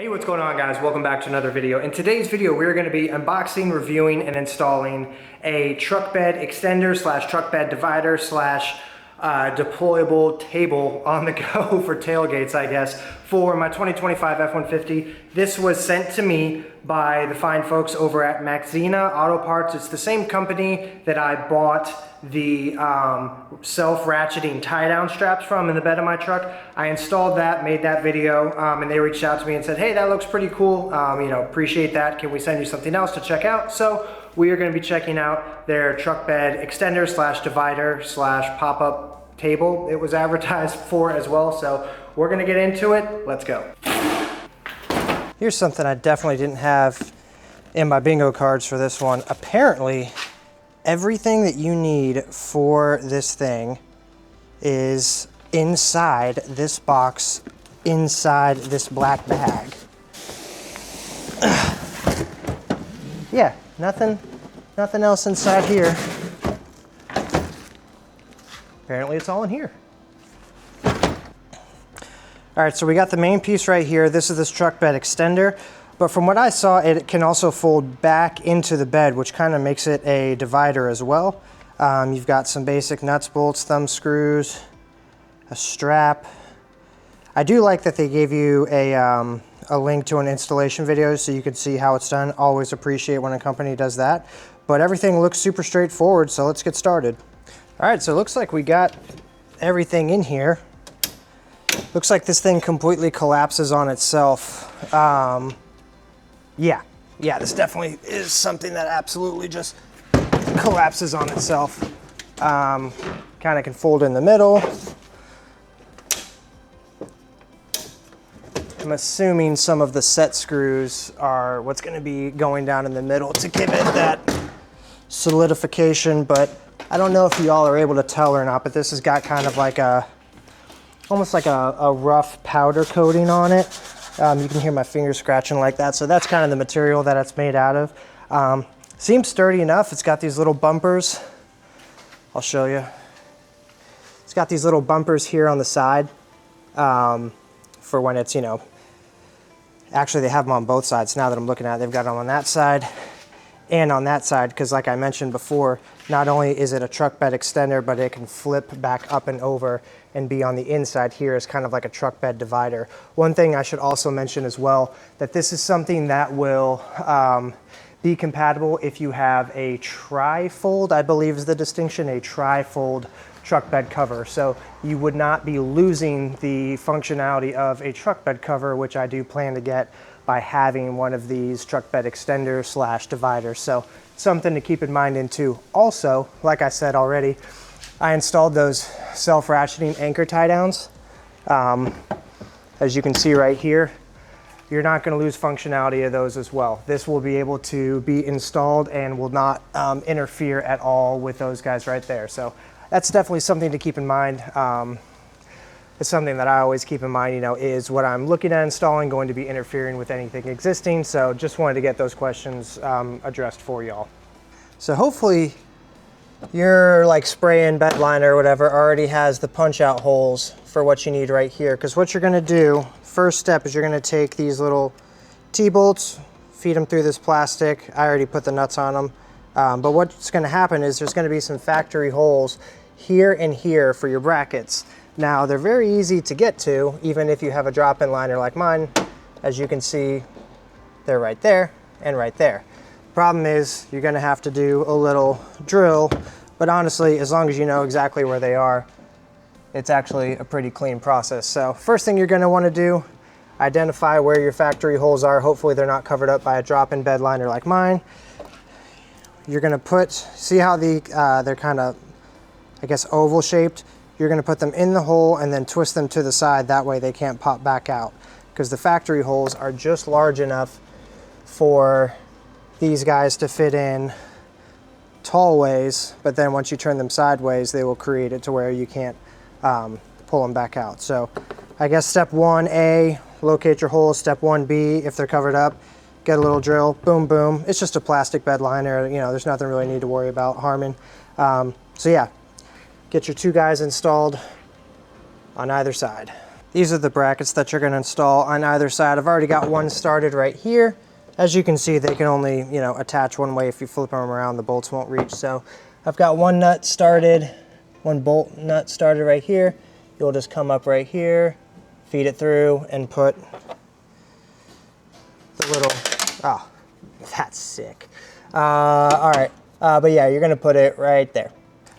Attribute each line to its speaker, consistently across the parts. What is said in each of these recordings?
Speaker 1: Hey, what's going on, guys? Welcome back to another video. In today's video, we're going to be unboxing, reviewing, and installing a truck bed extender slash truck bed divider slash deployable table on the go for tailgates, I guess, for my 2025 F-150. This was sent to me by the fine folks over at Maxina Auto Parts. It's the same company that I bought the self-ratcheting tie-down straps from in the bed of my truck. I installed that, made that video, and they reached out to me and said, hey, that looks pretty cool. Appreciate that. Can we send you something else to check out? So we are going to be checking out their truck bed extender slash divider slash pop-up table. It was advertised for as well. So we're going to get into it. Let's go. Here's something I definitely didn't have in my bingo cards for this one. Apparently, everything that you need for this thing is inside this box, inside this black bag. Yeah, nothing else inside here. Apparently it's all in here. All right, so we got the main piece right here. This is this truck bed extender. But from what I saw, it can also fold back into the bed, which kind of makes it a divider as well. You've got some basic nuts, bolts, thumb screws, a strap. I do like that they gave you a link to an installation video so you can see how it's done. Always appreciate when a company does that. But everything looks super straightforward, so let's get started. All right, so it looks like we got everything in here. Looks like this thing completely collapses on itself. Yeah, this definitely is something that absolutely just collapses on itself. Kind of can fold in the middle. I'm assuming some of the set screws are what's going to be going down in the middle to give it that solidification, but I don't know if you all are able to tell or not, but this has got kind of like almost like a rough powder coating on it. You can hear my fingers scratching like that. So that's kind of the material that it's made out of. Seems sturdy enough. It's got these little bumpers. I'll show you. It's got these little bumpers here on the side for when it's, actually they have them on both sides. Now that I'm looking at it, they've got them on that side and on that side, because like I mentioned before, not only is it a truck bed extender, but it can flip back up and over and be on the inside here as kind of like a truck bed divider. One thing I should also mention as well, that this is something that will be compatible if you have a tri-fold, I believe is the distinction, a tri-fold truck bed cover. So you would not be losing the functionality of a truck bed cover, which I do plan to get by having one of these truck bed extenders slash dividers. So something to keep in mind too. Also, like I said already, I installed those self-ratcheting anchor tie downs. As you can see right here, you're not going to lose functionality of those as well. This will be able to be installed and will not interfere at all with those guys right there. So that's definitely something to keep in mind. It's something that I always keep in mind, is what I'm looking at installing going to be interfering with anything existing. So just wanted to get those questions addressed for y'all. So hopefully your spraying bed liner or whatever already has the punch out holes for what you need right here. Because what you're gonna do, first step is you're gonna take these little T-bolts, feed them through this plastic. I already put the nuts on them. But what's gonna happen is there's gonna be some factory holes here and here for your brackets. Now they're very easy to get to, even if you have a drop-in liner like mine. As you can see, they're right there and right there. Problem is, you're gonna have to do a little drill, but honestly, as long as you know exactly where they are, it's actually a pretty clean process. So first thing you're gonna wanna do, identify where your factory holes are. Hopefully they're not covered up by a drop-in bed liner like mine. You're gonna see how they're kind of, I guess, oval shaped. You're gonna put them in the hole and then twist them to the side. That way they can't pop back out, because the factory holes are just large enough for these guys to fit in tall ways, but then once you turn them sideways, they will create it to where you can't pull them back out. So I guess step 1A, locate your holes. Step 1B, if they're covered up, get a little drill, boom, boom. It's just a plastic bed liner. There's nothing really need to worry about harming. So yeah, get your two guys installed on either side. These are the brackets that you're going to install on either side. I've already got one started right here. As you can see, they can only, you know, attach one way. If you flip them around, the bolts won't reach. So I've got one nut started, one bolt nut started right here. You'll just come up right here, feed it through, and put the little, oh, that's sick. All right, but yeah, you're gonna put it right there.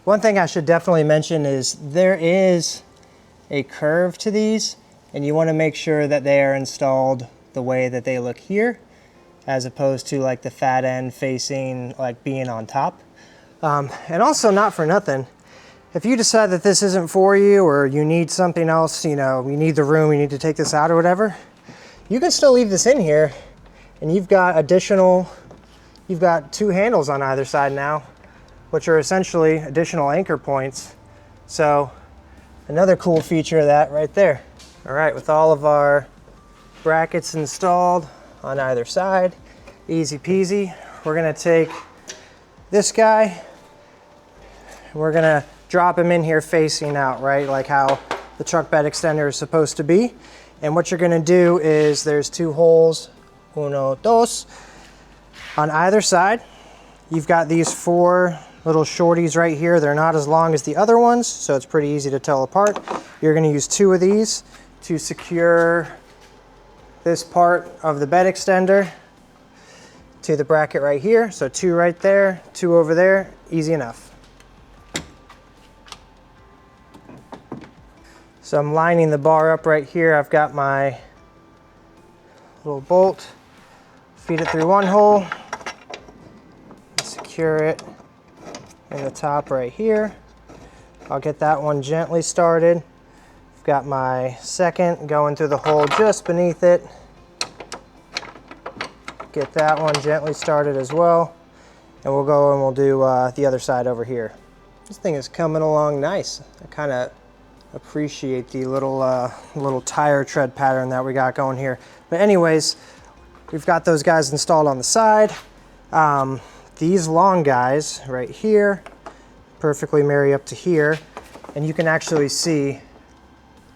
Speaker 1: One thing I should definitely mention is there is a curve to these, and you wanna make sure that they are installed the way that they look here, as opposed to like the fat end facing, like being on top. And also, not for nothing, if you decide that this isn't for you, or you need something else, you know, you need the room, you need to take this out or whatever, you can still leave this in here, and you've got you've got two handles on either side now, which are essentially additional anchor points. So another cool feature of that right there. All right, with all of our brackets installed on either side, easy peasy. We're gonna take this guy, we're gonna drop him in here facing out, right? Like how the truck bed extender is supposed to be. And what you're gonna do is there's two holes, uno, dos, on either side. You've got these four little shorties right here. They're not as long as the other ones, so it's pretty easy to tell apart. You're gonna use two of these to secure this part of the bed extender to the bracket right here. So two right there, two over there, easy enough. So I'm lining the bar up right here. I've got my little bolt, feed it through one hole, secure it in the top right here. I'll get that one gently started. I've got my second going through the hole just beneath it. Get that one gently started as well. And we'll go and we'll do the other side over here. This thing is coming along nice. I kind of appreciate the little tire tread pattern that we got going here. But anyways, we've got those guys installed on the side. These long guys right here perfectly marry up to here, and you can actually see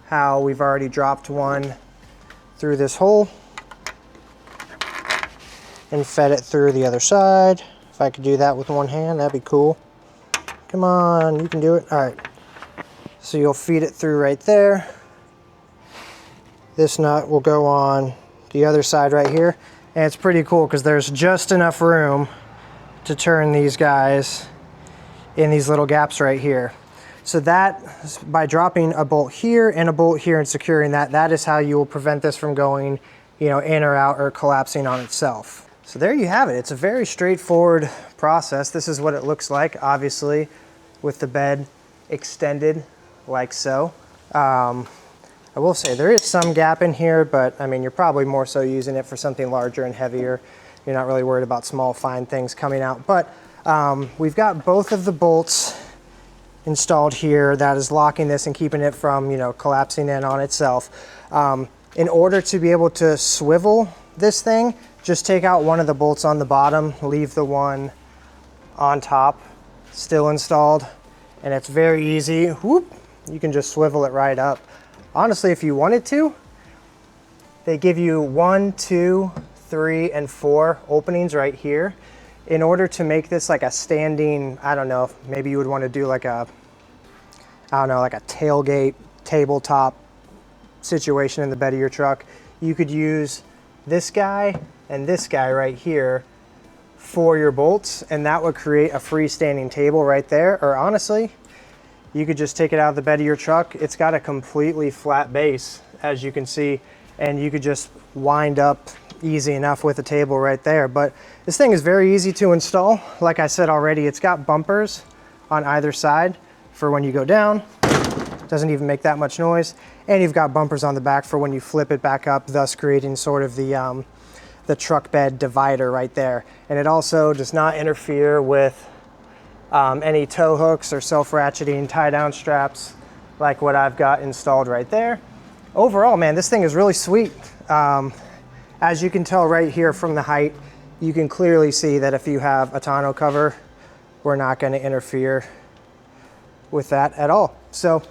Speaker 1: how we've already dropped one through this hole and fed it through the other side. If I could do that with one hand, that'd be cool. Come on, you can do it. All right. So you'll feed it through right there. This nut will go on the other side right here. And it's pretty cool because there's just enough room to turn these guys in these little gaps right here. So that, by dropping a bolt here and a bolt here and securing that, that is how you will prevent this from going, you know, in or out or collapsing on itself. So there you have it. It's a very straightforward process. This is what it looks like, obviously, with the bed extended like so. I will say there is some gap in here, but I mean, you're probably more so using it for something larger and heavier. You're not really worried about small, fine things coming out. But we've got both of the bolts installed here that is locking this and keeping it from, you know, collapsing in on itself. In order to be able to swivel this thing, just take out one of the bolts on the bottom, leave the one on top still installed, and it's very easy. Whoop, you can just swivel it right up. Honestly, if you wanted to, they give you 1, 2, 3, and 4 openings right here. In order to make this like a standing, I don't know, maybe you would want to do like a, I don't know, like a tailgate, tabletop situation in the bed of your truck. You could use this guy and this guy right here for your bolts, and that would create a freestanding table right there. Or honestly, you could just take it out of the bed of your truck. It's got a completely flat base, as you can see, and you could just wind up easy enough with a table right there. But this thing is very easy to install. Like I said already, it's got bumpers on either side for when you go down. Doesn't even make that much noise. And you've got bumpers on the back for when you flip it back up, thus creating sort of the truck bed divider right there. And it also does not interfere with any tow hooks or self-ratcheting tie-down straps like what I've got installed right there. Overall, man, this thing is really sweet. As you can tell right here from the height, you can clearly see that if you have a tonneau cover, we're not going to interfere with that at all. So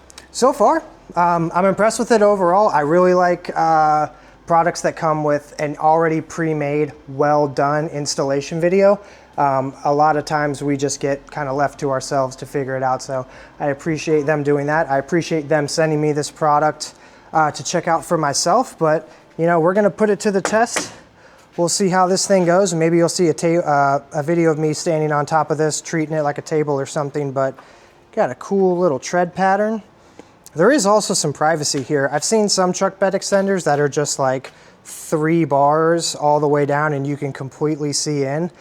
Speaker 1: far, I'm impressed with it overall. I really like products that come with an already pre-made, well done installation video. A lot of times we just get kind of left to ourselves to figure it out. So I appreciate them doing that. I appreciate them sending me this product to check out for myself, but you know, we're gonna put it to the test. We'll see how this thing goes. Maybe you'll see a video of me standing on top of this, treating it like a table or something, but got a cool little tread pattern. There is also some privacy here. I've seen some truck bed extenders that are just like 3 bars all the way down and you can completely see in.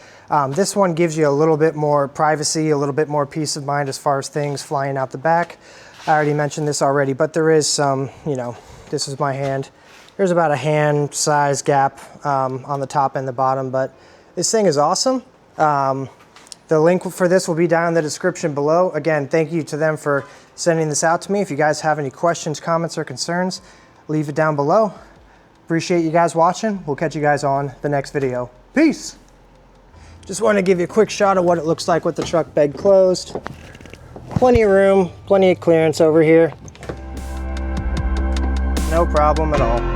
Speaker 1: This one gives you a little bit more privacy, a little bit more peace of mind as far as things flying out the back. I already mentioned this already, but there is some, you know, this is my hand. There's about a hand size gap on the top and the bottom, but this thing is awesome. The link for this will be down in the description below. Again, thank you to them for sending this out to me. If you guys have any questions, comments, or concerns, leave it down below. Appreciate you guys watching. We'll catch you guys on the next video. Peace. Just want to give you a quick shot of what it looks like with the truck bed closed. Plenty of room, plenty of clearance over here. No problem at all.